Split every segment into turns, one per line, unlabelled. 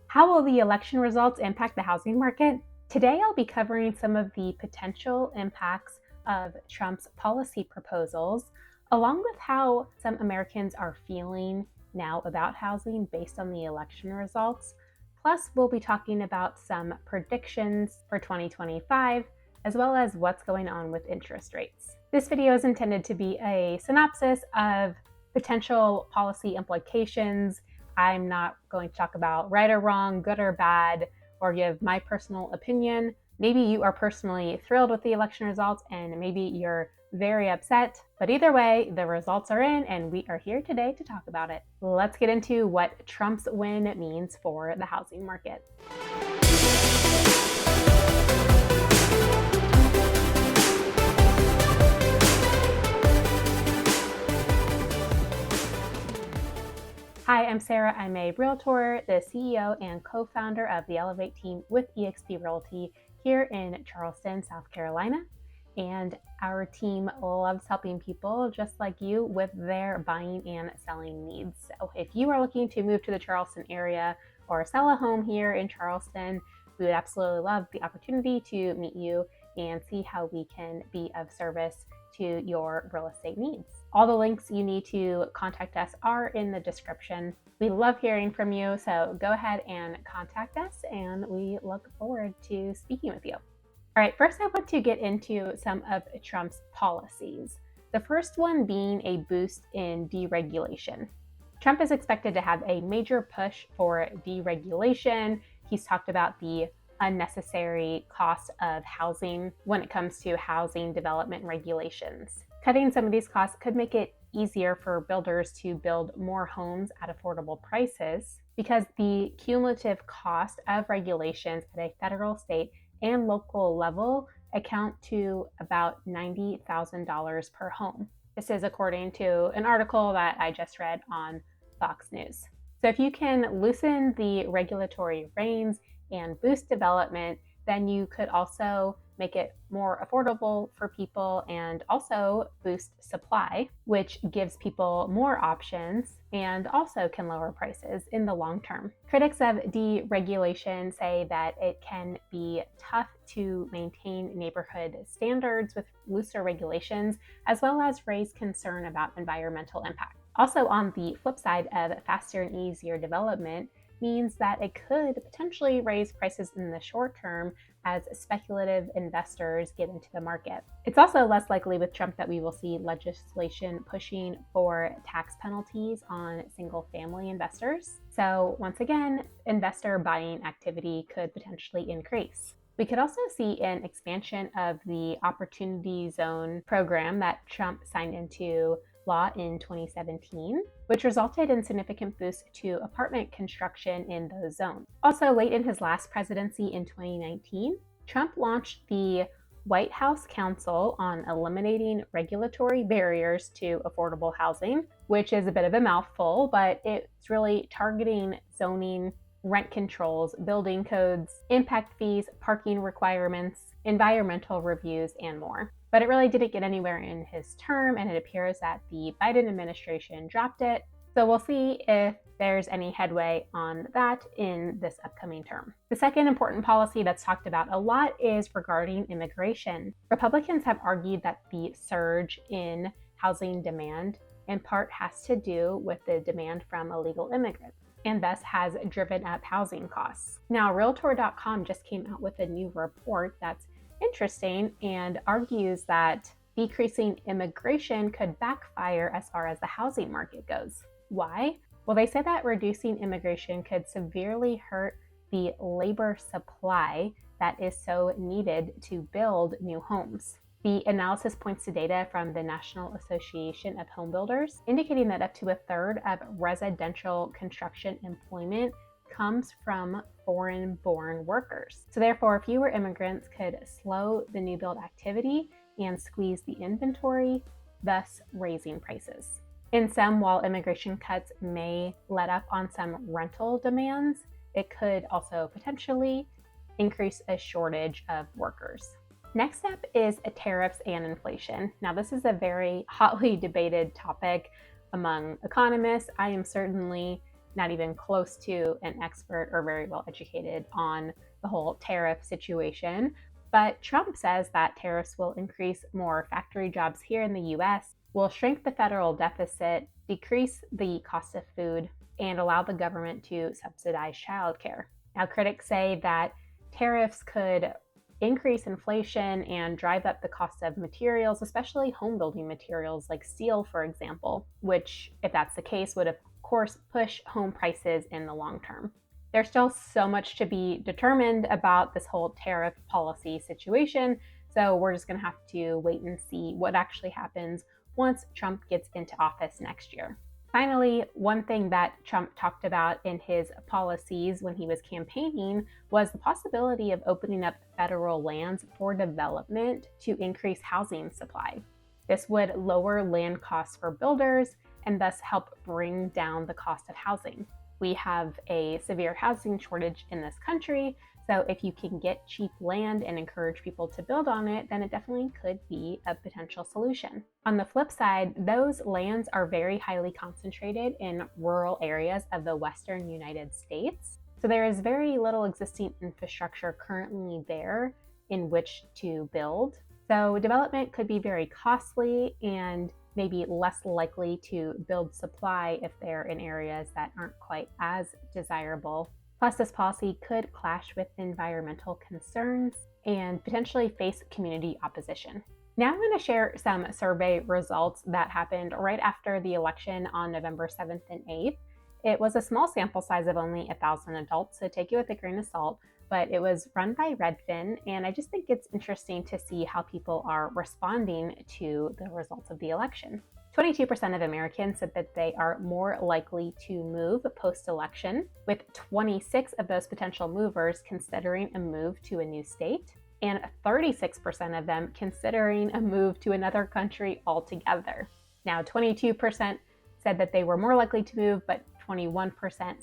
How will the election results impact the housing market? Today, I'll be covering some of the potential impacts of Trump's policy proposals, along with how some Americans are feeling now about housing based on the election results. Plus, we'll be talking about some predictions for 2025, as well as what's going on with interest rates. This video is intended to be a synopsis of potential policy implications. I'm not going to talk about right or wrong, good or bad, or give my personal opinion. Maybe you are personally thrilled with the election results and maybe you're very upset. But either way, the results are in and we are here today to talk about it. Let's get into what Trump's win means for the housing market. Hi, I'm Sarah. I'm a realtor, the CEO and co-founder of the Elevate team with eXp Realty here in Charleston, South Carolina. And our team loves helping people just like you with their buying and selling needs. So if you are looking to move to the Charleston area or sell a home here in Charleston, we would absolutely love the opportunity to meet you and see how we can be of service to your real estate needs. All the links you need to contact us are in the description. We love hearing from you, so go ahead and contact us, and we look forward to speaking with you. All right, first I want to get into some of Trump's policies. The first one being a boost in deregulation. Trump is expected to have a major push for deregulation. He's talked about the unnecessary cost of housing when it comes to housing development regulations. Cutting some of these costs could make it easier for builders to build more homes at affordable prices because the cumulative cost of regulations at a federal, state, and local level account to about $90,000 per home. This is according to an article that I just read on Fox News. So if you can loosen the regulatory reins and boost development, then you could also make it more affordable for people and also boost supply, which gives people more options and also can lower prices in the long term. Critics of deregulation say that it can be tough to maintain neighborhood standards with looser regulations, as well as raise concern about environmental impact. Also, on the flip side of faster and easier development, means that it could potentially raise prices in the short term as speculative investors get into the market. It's also less likely with Trump that we will see legislation pushing for tax penalties on single-family investors. So once again, investor buying activity could potentially increase. We could also see an expansion of the Opportunity Zone program that Trump signed into law in 2017, which resulted in significant boosts to apartment construction in those zones. Also, late in his last presidency in 2019, Trump launched the White House Council on Eliminating Regulatory Barriers to Affordable Housing, which is a bit of a mouthful, but it's really targeting zoning, rent controls, building codes, impact fees, parking requirements, environmental reviews, and more. But it really didn't get anywhere in his term, and it appears that the Biden administration dropped it. So we'll see if there's any headway on that in this upcoming term. The second important policy that's talked about a lot is regarding immigration. Republicans have argued that the surge in housing demand in part has to do with the demand from illegal immigrants, and thus has driven up housing costs. Now, Realtor.com just came out with a new report that's interesting and argues that decreasing immigration could backfire as far as the housing market goes. Why? Well, they say that reducing immigration could severely hurt the labor supply that is so needed to build new homes. The analysis points to data from the National Association of Home Builders, indicating that up to a third of residential construction employment comes from foreign-born workers. So therefore, fewer immigrants could slow the new build activity and squeeze the inventory, thus raising prices. In sum, while immigration cuts may let up on some rental demands, it could also potentially increase a shortage of workers. Next up is tariffs and inflation. Now, this is a very hotly debated topic among economists. I am certainly not even close to an expert or very well educated on the whole tariff situation. But Trump says that tariffs will increase more factory jobs here in the US, will shrink the federal deficit, decrease the cost of food, and allow the government to subsidize childcare. Now, critics say that tariffs could increase inflation and drive up the cost of materials, especially home building materials like steel, for example, which, if that's the case, would of course push home prices in the long term. There's still so much to be determined about this whole tariff policy situation, so we're just going to have to wait and see what actually happens once Trump gets into office next year. Finally, one thing that Trump talked about in his policies when he was campaigning was the possibility of opening up federal lands for development to increase housing supply. This would lower land costs for builders and thus help bring down the cost of housing. We have a severe housing shortage in this country, so if you can get cheap land and encourage people to build on it, then it definitely could be a potential solution. On the flip side, those lands are very highly concentrated in rural areas of the western United States, so there is very little existing infrastructure currently there in which to build. So development could be very costly and maybe less likely to build supply if they're in areas that aren't quite as desirable. Plus, this policy could clash with environmental concerns and potentially face community opposition. Now I'm going to share some survey results that happened right after the election on November 7th and 8th. It was a small sample size of only 1,000 adults, so take it with a grain of salt, but it was run by Redfin, and I just think it's interesting to see how people are responding to the results of the election. 22% of Americans said that they are more likely to move post-election, with 26 of those potential movers considering a move to a new state, and 36% of them considering a move to another country altogether. Now, 22% said that they were more likely to move, but 21%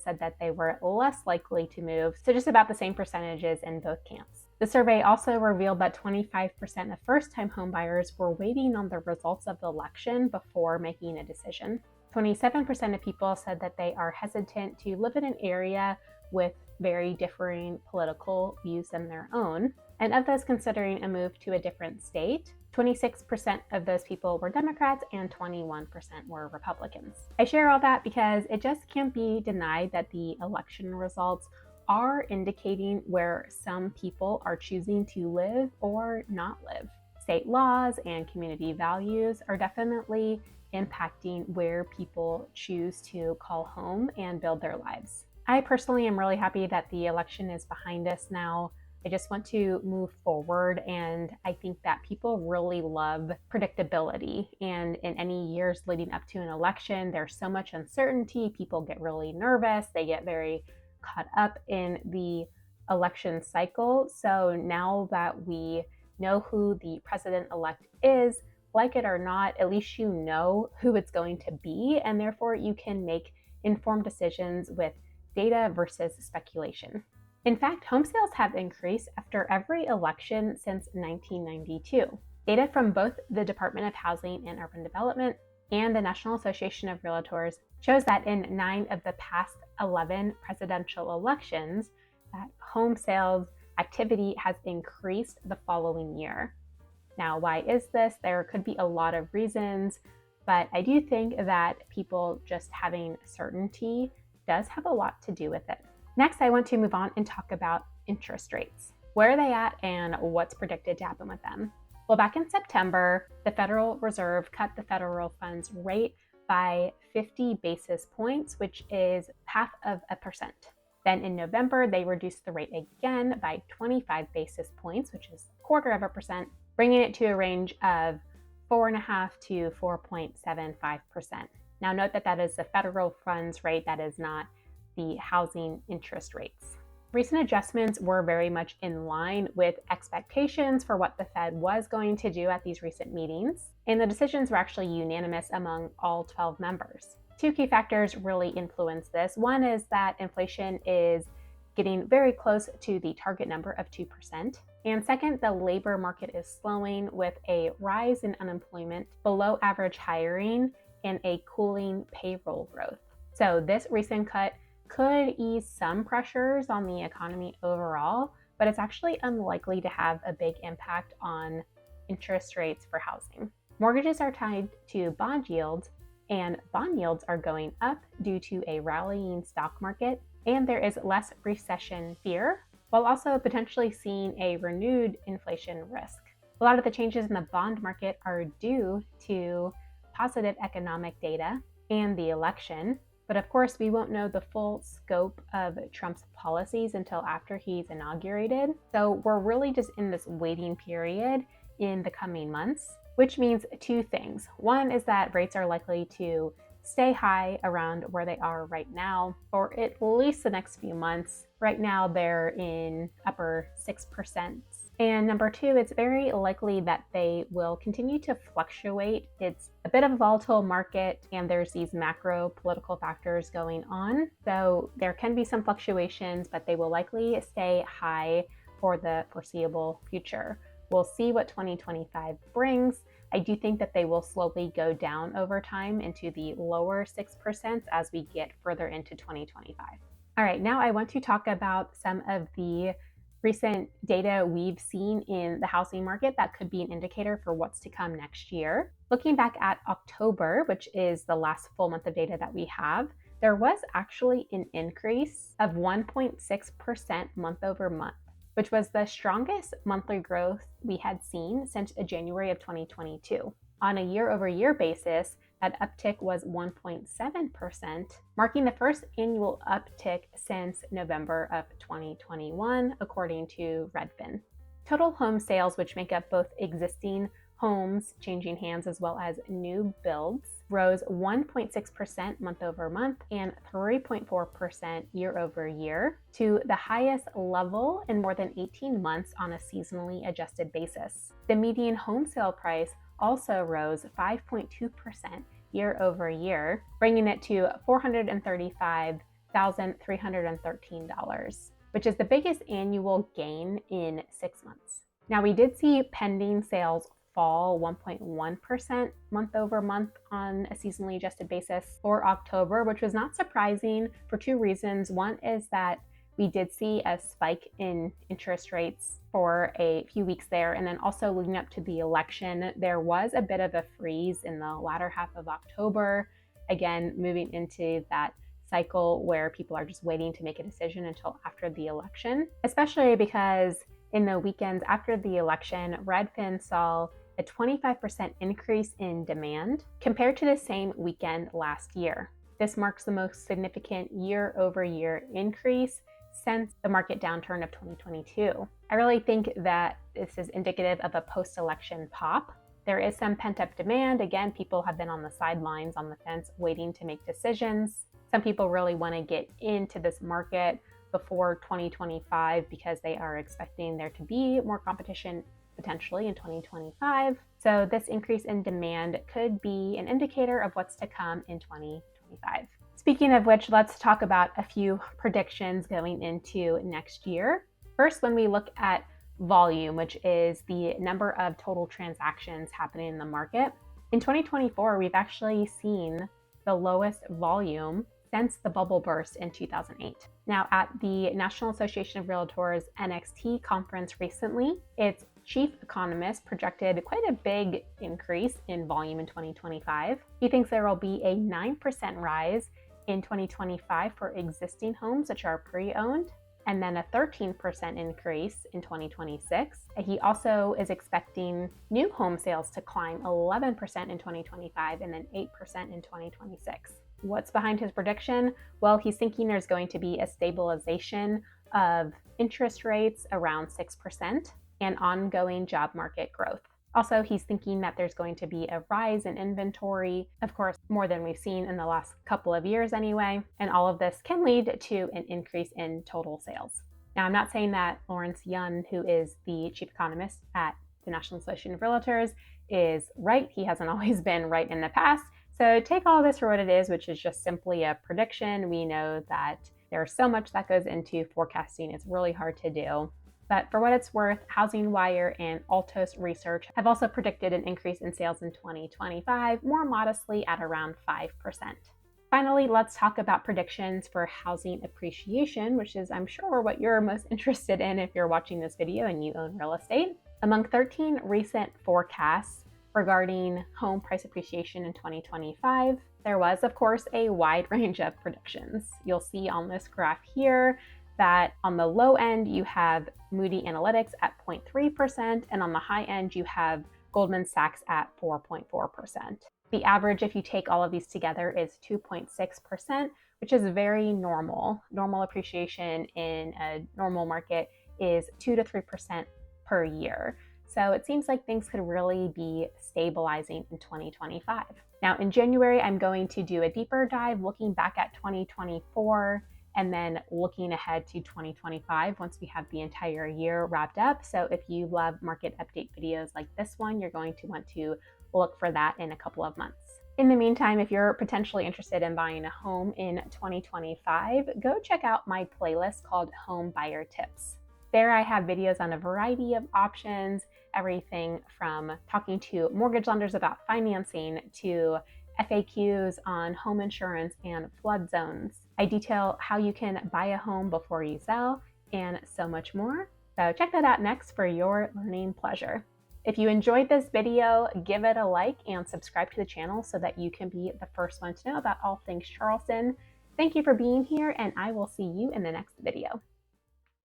said that they were less likely to move, so just about the same percentages in both camps. The survey also revealed that 25% of first-time homebuyers were waiting on the results of the election before making a decision. 27% of people said that they are hesitant to live in an area with very differing political views than their own. And of those considering a move to a different state, 26% of those people were Democrats and 21% were Republicans. I share all that because it just can't be denied that the election results are indicating where some people are choosing to live or not live. State laws and community values are definitely impacting where people choose to call home and build their lives. I personally am really happy that the election is behind us now. I just want to move forward, and I think that people really love predictability. And in any years leading up to an election, there's so much uncertainty. People get really nervous. They get very caught up in the election cycle. So now that we know who the president-elect is, like it or not, at least you know who it's going to be, and therefore you can make informed decisions with data versus speculation. In fact, home sales have increased after every election since 1992. Data from both the Department of Housing and Urban Development and the National Association of Realtors shows that in 9 of the past 11 presidential elections, that home sales activity has increased the following year. Now, why is this? There could be a lot of reasons, but I do think that people just having certainty does have a lot to do with it. Next, I want to move on and talk about interest rates. Where are they at and what's predicted to happen with them? Well, back in September, the Federal Reserve cut the federal funds rate by 50 basis points, which is 0.5%. Then in November, they reduced the rate again by 25 basis points, which is 0.25%, bringing it to a range of 4.5 to 4.75%. Now note that that is the federal funds rate, that is not the housing interest rates. Recent adjustments were very much in line with expectations for what the Fed was going to do at these recent meetings, and the decisions were actually unanimous among all 12 members. 2 key factors really influence this. One is that inflation is getting very close to the target number of 2%. And second, the labor market is slowing with a rise in unemployment, below average hiring, and a cooling payroll growth. So this recent cut could ease some pressures on the economy overall, but it's actually unlikely to have a big impact on interest rates for housing. Mortgages are tied to bond yields, and bond yields are going up due to a rallying stock market, and there is less recession fear, while also potentially seeing a renewed inflation risk. A lot of the changes in the bond market are due to positive economic data and the election, but of course, we won't know the full scope of Trump's policies until after he's inaugurated. So we're really just in this waiting period in the coming months, which means two things. One is that rates are likely to stay high around where they are right now for at least the next few months. Right now, they're in upper 6%. And number two, it's very likely that they will continue to fluctuate. It's a bit of a volatile market, and there's these macro political factors going on. So there can be some fluctuations, but they will likely stay high for the foreseeable future. We'll see what 2025 brings. I do think that they will slowly go down over time into the lower 6% as we get further into 2025. All right, now I want to talk about some of the recent data we've seen in the housing market that could be an indicator for what's to come next year. Looking back at October, which is the last full month of data that we have, there was actually an increase of 1.6% month over month, which was the strongest monthly growth we had seen since January of 2022. On a year-over-year basis, that uptick was 1.7%, marking the first annual uptick since November of 2021, according to Redfin. Total home sales, which make up both existing homes changing hands as well as new builds, rose 1.6% month over month and 3.4% year over year to the highest level in more than 18 months on a seasonally adjusted basis. The median home sale price also rose 5.2% year over year, bringing it to $435,313, which is the biggest annual gain in 6 months. Now, we did see pending sales fall 1.1% month over month on a seasonally adjusted basis for October, which was not surprising for two reasons. One is that we did see a spike in interest rates for a few weeks there. And then also leading up to the election, there was a bit of a freeze in the latter half of October. Again, moving into that cycle where people are just waiting to make a decision until after the election, especially because in the weekends after the election, Redfin saw a 25% increase in demand compared to the same weekend last year. This marks the most significant year-over-year increase since the market downturn of 2022. I really think that this is indicative of a post-election pop. There is some pent-up demand. Again, people have been on the sidelines, on the fence, waiting to make decisions. Some people really want to get into this market before 2025 because they are expecting there to be more competition potentially in 2025. So this increase in demand could be an indicator of what's to come in 2025. Speaking of which, let's talk about a few predictions going into next year. First, when we look at volume, which is the number of total transactions happening in the market, in 2024, we've actually seen the lowest volume since the bubble burst in 2008. Now, at the National Association of Realtors NXT conference recently, its chief economist projected quite a big increase in volume in 2025. He thinks there will be a 9% rise in 2025 for existing homes, which are pre-owned, and then a 13% increase in 2026. He also is expecting new home sales to climb 11% in 2025 and then 8% in 2026. What's behind his prediction? Well, he's thinking there's going to be a stabilization of interest rates around 6% and ongoing job market growth. Also, he's thinking that there's going to be a rise in inventory, of course, more than we've seen in the last couple of years anyway, and all of this can lead to an increase in total sales. Now, I'm not saying that Lawrence Yun, who is the chief economist at the National Association of Realtors, is right. He hasn't always been right in the past. So take all this for what it is, which is just simply a prediction. We know that there's so much that goes into forecasting. It's really hard to do. But for what it's worth, Housing Wire and Altos Research have also predicted an increase in sales in 2025, more modestly at around 5%. Finally, let's talk about predictions for housing appreciation, which is, I'm sure, what you're most interested in if you're watching this video and you own real estate. Among 13 recent forecasts regarding home price appreciation in 2025, there was, of course, a wide range of predictions. You'll see on this graph here that on the low end, you have Moody Analytics at 0.3%, and on the high end, you have Goldman Sachs at 4.4%. The average, if you take all of these together, is 2.6%, which is very normal. Normal appreciation in a normal market is 2 to 3% per year. So it seems like things could really be stabilizing in 2025. Now, in January, I'm going to do a deeper dive looking back at 2024 and then looking ahead to 2025 once we have the entire year wrapped up. So if you love market update videos like this one, you're going to want to look for that in a couple of months. In the meantime, if you're potentially interested in buying a home in 2025, go check out my playlist called Home Buyer Tips. There I have videos on a variety of options, everything from talking to mortgage lenders about financing to FAQs on home insurance and flood zones. I detail how you can buy a home before you sell and so much more. So check that out next for your learning pleasure. If you enjoyed this video, give it a like and subscribe to the channel so that you can be the first one to know about all things Charleston. Thank you for being here, and I will see you in the next video.